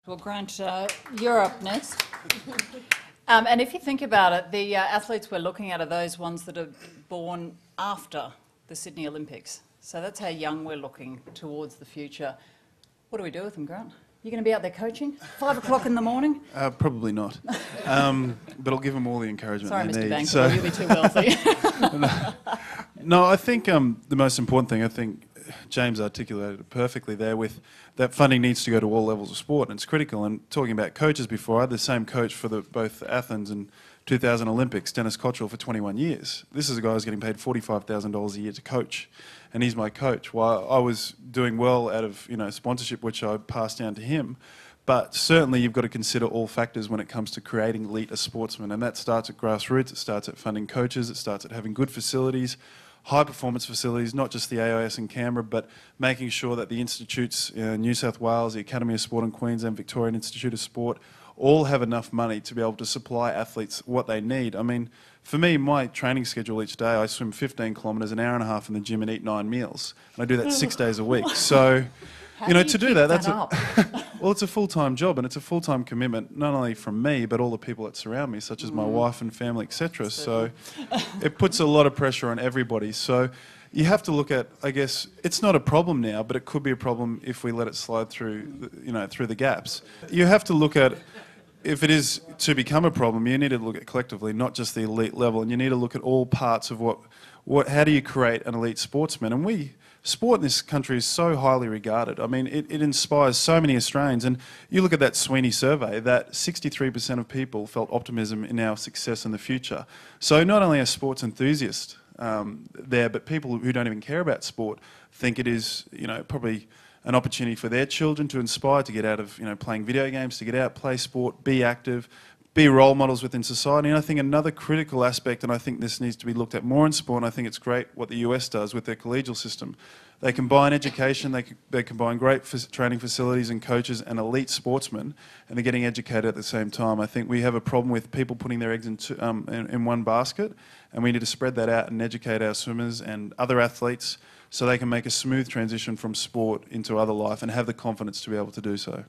Well, Grant, you're up next. And if you think about it, the athletes we're looking at are those ones that are born after the Sydney Olympics. So that's how young we're looking towards the future. What do we do with them, Grant? You going to be out there coaching? 5 o'clock in the morning? Probably not. But I'll give them all the encouragement Sorry, they Mr. need. Banks, So, you'll be too wealthy. no, I think the most important thing, I think James articulated it perfectly there with that funding needs to go to all levels of sport, and it's critical. And talking about coaches before, I had the same coach for both Athens and 2000 Olympics, Dennis Cottrell, for 21 years. This is a guy who's getting paid $45,000 a year to coach, and he's my coach. While I was doing well out of sponsorship, which I passed down to him, but certainly you've got to consider all factors when it comes to creating elite sportsmen, and that starts at grassroots, it starts at funding coaches, it starts at having good facilities, high-performance facilities, not just the AIS in Canberra, but making sure that the institutes in New South Wales, the Academy of Sport in Queensland, Victorian Institute of Sport, all have enough money to be able to supply athletes what they need. I mean, for me, my training schedule each day, I swim 15 kilometres, an hour and a half in the gym and eat 9 meals. And I do that 6 days a week. So, to do that, that's well, it's a full-time job, and it's a full-time commitment, not only from me, but all the people that surround me, such as my wife and family, etc. So it puts a lot of pressure on everybody. So you have to look at, I guess, it's not a problem now, but it could be a problem if we let it slide through, through the gaps. You have to look at, if it is to become a problem, you need to look at collectively, not just the elite level, and you need to look at all parts of how do you create an elite sportsman? And sport in this country is so highly regarded. I mean, it inspires so many Australians. And you look at that Sweeney survey, that 63% of people felt optimism in our success in the future. So not only are sports enthusiasts there, but people who don't even care about sport think it is, probably an opportunity for their children to inspire, to get out of, playing video games, to get out, play sport, be active, be role models within society. And I think another critical aspect, and I think this needs to be looked at more in sport, and I think it's great what the US does with their collegial system. They combine education, they combine great training facilities and coaches and elite sportsmen, and they're getting educated at the same time. I think we have a problem with people putting their eggs in one basket, and we need to spread that out and educate our swimmers and other athletes so they can make a smooth transition from sport into other life and have the confidence to be able to do so.